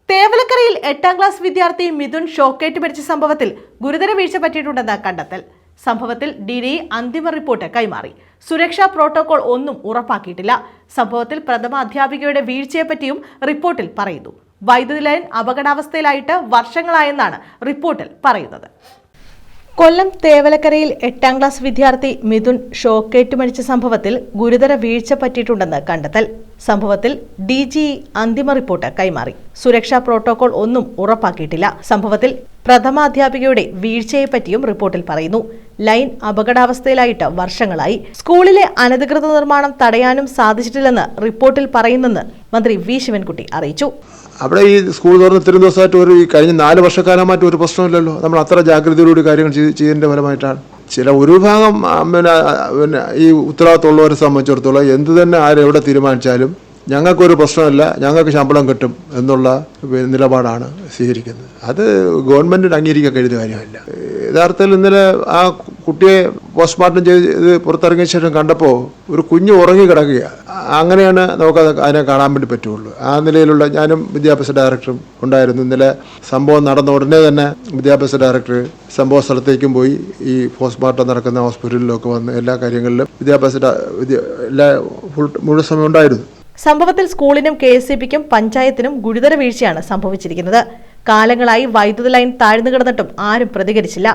തേവലക്കരയിൽ 8ാം class വിദ്യാർത്ഥി മിഥുൻ ഷോക്കേറ്റ് മരിച്ച സംഭവത്തിൽ ഗുരുതര വീഴ്ച പറ്റിയിട്ടുണ്ടെന്ന് കണ്ടെത്തൽ. സംഭവത്തിൽ DDE അന്തിമ റിപ്പോർട്ട് കൈമാറി. സുരക്ഷാ പ്രോട്ടോകോൾ ഒന്നും ഉറപ്പാക്കിയിട്ടില്ല. സംഭവത്തിൽ പ്രഥമ അധ്യാപികയുടെ വീഴ്ചയെപ്പറ്റിയും റിപ്പോർട്ടിൽ പറയുന്നു. വൈദ്യുതി ലൈൻ അപകടാവസ്ഥയിലായിട്ട് വർഷങ്ങളായെന്നാണ് റിപ്പോർട്ടിൽ പറയുന്നത്. കൊല്ലം തേവലക്കരയിൽ 8ാം ക്ലാസ് വിദ്യാർത്ഥി മിഥുൻ ഷോക്കേറ്റ് മരിച്ച സംഭവത്തിൽ ഗുരുതര വീഴ്ച പറ്റിയിട്ടുണ്ടെന്ന് കണ്ടെത്തൽ. സംഭവത്തിൽ DGE അന്തിമ റിപ്പോർട്ട് കൈമാറി. സുരക്ഷാ പ്രോട്ടോകോൾ ഒന്നും ഉറപ്പാക്കിയിട്ടില്ല. സംഭവത്തിൽ പ്രഥമാധ്യാപികയുടെ വീഴ്ചയെപ്പറ്റിയും റിപ്പോർട്ടിൽ പറയുന്നു. ലൈൻ അപകടാവസ്ഥയിലായിട്ട് വർഷങ്ങളായി. സ്കൂളിലെ അനധികൃത നിർമ്മാണം തടയാനും സാധിച്ചിട്ടില്ലെന്ന് റിപ്പോർട്ടിൽ പറയുന്നെന്ന് മന്ത്രി V. ശിവൻകുട്ടി അറിയിച്ചു. അവിടെ ഈ സ്കൂൾ തുറന്ന് ഇത്രയും ദിവസമായിട്ട് ഈ കഴിഞ്ഞ 4 വർഷക്കാലമായിട്ട് ഒരു പ്രശ്നമില്ലല്ലോ. നമ്മൾ അത്ര ജാഗ്രതയോടുകൂടി കാര്യങ്ങൾ ചെയ്യുന്നതിൻ്റെ ഫലമായിട്ടാണ്. ഒരു ഭാഗം പിന്നെ ഈ ഉത്തരവാദിത്തമുള്ളവരെ സംബന്ധിച്ചിടത്തോളം എന്ത് തന്നെ ആരെവിടെ തീരുമാനിച്ചാലും ഞങ്ങൾക്കൊരു പ്രശ്നമില്ല, ഞങ്ങൾക്ക് ശമ്പളം കിട്ടും എന്നുള്ള നിലപാടാണ് സ്വീകരിക്കുന്നത്. അത് ഗവൺമെൻറ്റിന് അംഗീകരിക്കാൻ കഴിയുന്ന കാര്യമല്ല. യഥാർത്ഥത്തിൽ ഇന്നലെ ആ കുട്ടിയെ പോസ്റ്റ്മോർട്ടം ചെയ്ത് പുറത്തിറങ്ങിയ ശേഷം കണ്ടപ്പോൾ ഒരു കുഞ്ഞ് ഉറങ്ങി കിടക്കുക. അങ്ങനെയാണ് നമുക്ക് അതിനെ കാണാൻ വേണ്ടി പറ്റുള്ളൂ. ആ നിലയിലുള്ള ഞാനും വിദ്യാഭ്യാസ ഡയറക്ടറും ഉണ്ടായിരുന്നു. ഇന്നലെ സംഭവം നടന്ന ഉടനെ തന്നെ വിദ്യാഭ്യാസ ഡയറക്ടർ സംഭവ സ്ഥലത്തേക്കും പോയി ഈ പോസ്റ്റ്മോർട്ടം നടക്കുന്ന ഹോസ്പിറ്റലിലൊക്കെ വന്ന് എല്ലാ കാര്യങ്ങളിലും മുഴുവൻ സമയം ഉണ്ടായിരുന്നു. സംഭവത്തിൽ സ്കൂളിനും KSEBിക്കും പഞ്ചായത്തിനും ഗുരുതര വീഴ്ചയാണ് സംഭവിച്ചിരിക്കുന്നത്. കാലങ്ങളായി വൈദ്യുതി ലൈൻ താഴ്ന്നു കിടന്നിട്ടും ആരും പ്രതികരിച്ചില്ല.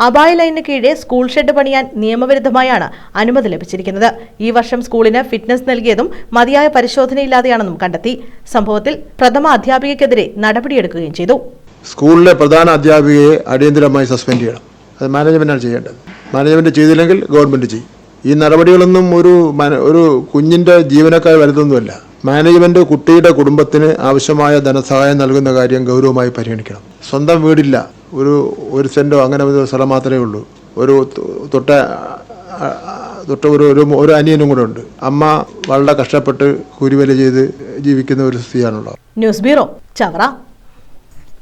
അപായ ലൈനിന് കീഴെ സ്കൂൾ ഷെഡ് പണിയാൻ നിയമവിരുദ്ധമായാണ് അനുമതി ലഭിച്ചിരിക്കുന്നത്. ഈ വർഷം സ്കൂളിന് ഫിറ്റ്നസ് നൽകിയതും മതിയായ പരിശോധനയില്ലാതെയാണെന്നും കണ്ടെത്തി. സംഭവത്തിൽ പ്രഥമ അധ്യാപികയ്ക്കെതിരെ നടപടിയെടുക്കുകയും ചെയ്തു. സ്കൂളിലെ പ്രധാന അധ്യാപികയെ അടിയന്തരമായി സസ്പെൻഡ് ചെയ്യണം. അത് മാനേജ്മെന്റാണ് ചെയ്യേണ്ടത്. മാനേജ്മെന്റ് ചെയ്തില്ലെങ്കിൽ ഗവൺമെന്റ് ചെയ്യും. ഈ നടപടികളൊന്നും ഒരു കുഞ്ഞിന്റെ ജീവനക്കായി വരുന്നൊന്നുമല്ല. മാനേജ്മെന്റ് കുട്ടിയുടെ കുടുംബത്തിന് ആവശ്യമായ ധനസഹായം നൽകുന്ന കാര്യം ഗൗരവമായി പരിഗണിക്കണം. സ്വന്തം വീടില്ല, ഒരു സെന്റോ അങ്ങനെ ഒരു സ്ഥലം മാത്രമേ ഉള്ളൂ. ഒരു അനിയനും കൂടെ ഉണ്ട്. അമ്മ വളരെ കഷ്ടപ്പെട്ട് കൂലിവേല ചെയ്ത് ജീവിക്കുന്ന ഒരു സ്ത്രീയാണുള്ളത്. News bureau, Chavara.